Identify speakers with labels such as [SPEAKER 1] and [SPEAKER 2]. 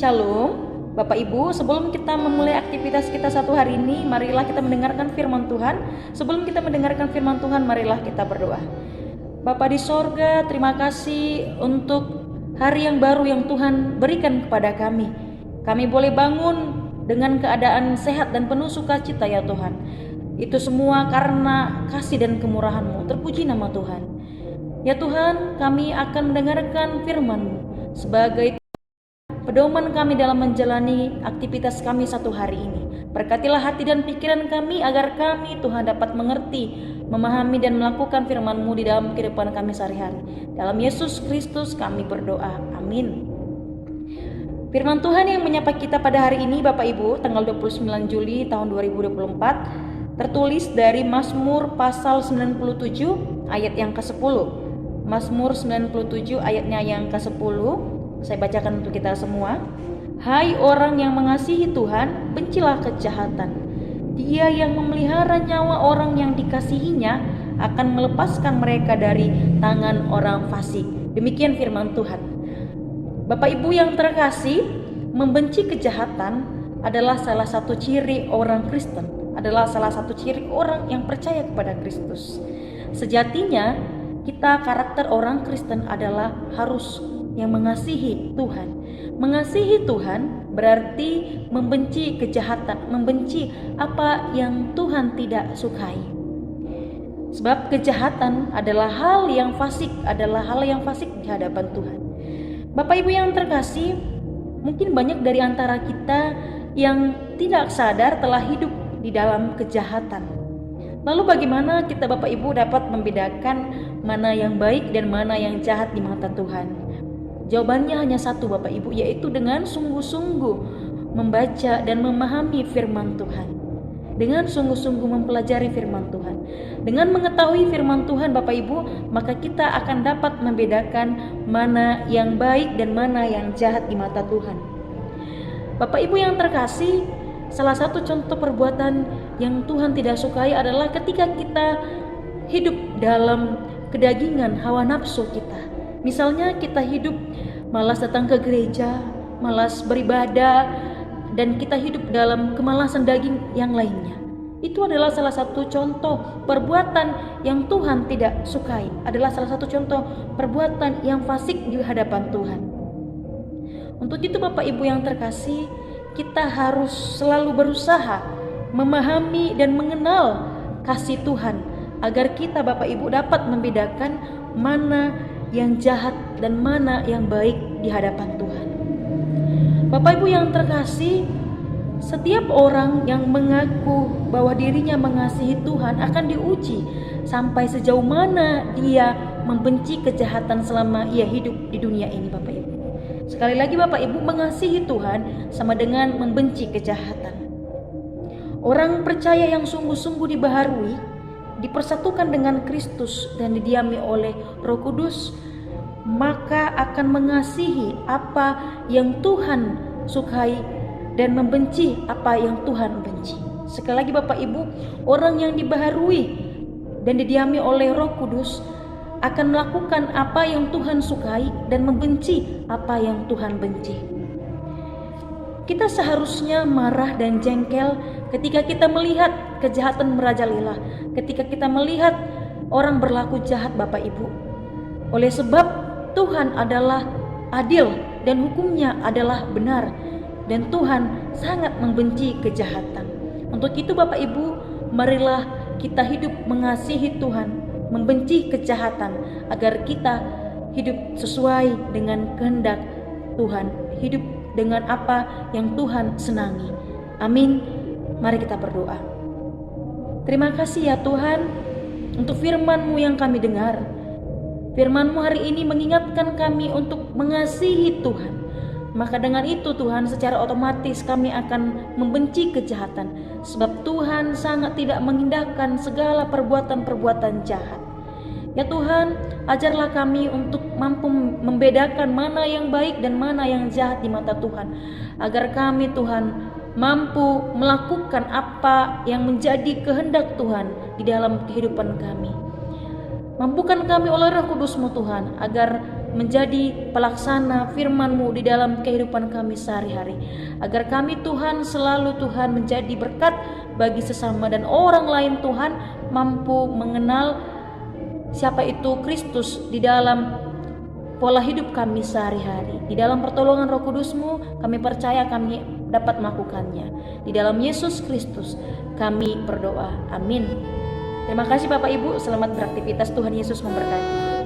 [SPEAKER 1] Shalom, Bapak Ibu, sebelum kita memulai aktivitas kita satu hari ini, marilah kita mendengarkan firman Tuhan. Sebelum kita mendengarkan firman Tuhan, marilah kita berdoa. Bapa di sorga, terima kasih untuk hari yang baru yang Tuhan berikan kepada kami. Kami boleh bangun dengan keadaan sehat dan penuh sukacita ya Tuhan. Itu semua karena kasih dan kemurahan-Mu. Terpuji nama Tuhan. Ya Tuhan, kami akan mendengarkan firman-Mu sebagai pedoman kami dalam menjalani aktivitas kami satu hari ini. Berkatilah hati dan pikiran kami agar kami Tuhan dapat mengerti, memahami dan melakukan firman-Mu di dalam kehidupan kami sehari-hari. Dalam Yesus Kristus kami berdoa. Amin. Firman Tuhan yang menyapa kita pada hari ini Bapak Ibu, tanggal 29 Juli tahun 2024, tertulis dari Mazmur pasal 97 ayat yang ke-10. Mazmur 97 ayatnya yang ke-10. Saya bacakan untuk kita semua. Hai orang yang mengasihi Tuhan, bencilah kejahatan. Dia yang memelihara nyawa orang yang dikasihinya akan melepaskan mereka dari tangan orang fasik. Demikian firman Tuhan. Bapak Ibu yang terkasih, membenci kejahatan adalah salah satu ciri orang Kristen, adalah salah satu ciri orang yang percaya kepada Kristus. Sejatinya, kita karakter orang Kristen adalah harus yang mengasihi Tuhan. Mengasihi Tuhan berarti membenci kejahatan, membenci apa yang Tuhan tidak sukai. Sebab kejahatan adalah hal yang fasik, di hadapan Tuhan. Bapak Ibu yang terkasih, mungkin banyak dari antara kita yang tidak sadar telah hidup di dalam kejahatan. Lalu bagaimana kita Bapak Ibu dapat membedakan mana yang baik dan mana yang jahat di mata Tuhan? Jawabannya hanya satu Bapak Ibu, yaitu dengan sungguh-sungguh membaca dan memahami firman Tuhan. Dengan sungguh-sungguh mempelajari firman Tuhan. Dengan mengetahui firman Tuhan Bapak Ibu, maka kita akan dapat membedakan mana yang baik dan mana yang jahat di mata Tuhan. Bapak Ibu yang terkasih, salah satu contoh perbuatan yang Tuhan tidak sukai adalah ketika kita hidup dalam kedagingan hawa nafsu kita. Misalnya kita hidup malas datang ke gereja, malas beribadah, dan kita hidup dalam kemalasan daging yang lainnya. Itu adalah salah satu contoh perbuatan yang Tuhan tidak sukai. Adalah salah satu contoh perbuatan yang fasik di hadapan Tuhan. Untuk itu Bapak Ibu yang terkasih, kita harus selalu berusaha memahami dan mengenal kasih Tuhan agar kita Bapak Ibu dapat membedakan mana yang jahat dan mana yang baik di hadapan Tuhan. Bapak Ibu yang terkasih, setiap orang yang mengaku bahwa dirinya mengasihi Tuhan akan diuji sampai sejauh mana dia membenci kejahatan selama ia hidup di dunia ini Bapak Ibu. Sekali lagi Bapak Ibu, mengasihi Tuhan sama dengan membenci kejahatan. Orang percaya yang sungguh-sungguh dibaharui, dipersatukan dengan Kristus dan didiami oleh Roh Kudus, maka akan mengasihi apa yang Tuhan sukai dan membenci apa yang Tuhan benci. Sekali lagi Bapak Ibu, orang yang dibaharui dan didiami oleh Roh Kudus akan melakukan apa yang Tuhan sukai dan membenci apa yang Tuhan benci. Kita seharusnya marah dan jengkel ketika kita melihat kejahatan merajalela, ketika kita melihat orang berlaku jahat Bapak Ibu. Oleh sebab Tuhan adalah adil dan hukumnya adalah benar, dan Tuhan sangat membenci kejahatan. Untuk itu Bapak Ibu, marilah kita hidup mengasihi Tuhan, membenci kejahatan agar kita hidup sesuai dengan kehendak Tuhan, hidup dengan apa yang Tuhan senangi. Amin. Mari kita berdoa. Terima kasih ya Tuhan untuk firman-Mu yang kami dengar. Firman-Mu hari ini mengingatkan kami untuk mengasihi Tuhan. Maka dengan itu Tuhan, secara otomatis kami akan membenci kejahatan. Sebab Tuhan sangat tidak mengindahkan segala perbuatan-perbuatan jahat. Ya Tuhan, ajarlah kami untuk mampu membedakan mana yang baik dan mana yang jahat di mata Tuhan. Agar kami Tuhan mampu melakukan apa yang menjadi kehendak Tuhan di dalam kehidupan kami. Mampukan kami oleh Roh Kudus-Mu Tuhan, agar menjadi pelaksana firman-Mu di dalam kehidupan kami sehari-hari. Agar kami Tuhan selalu Tuhan menjadi berkat bagi sesama dan orang lain Tuhan mampu mengenal siapa itu Kristus di dalam pola hidup kami sehari-hari. Di dalam pertolongan Roh Kudus-Mu kami percaya kami dapat melakukannya. Di dalam Yesus Kristus kami berdoa. Amin. Terima kasih Bapak Ibu, selamat beraktivitas. Tuhan Yesus memberkati.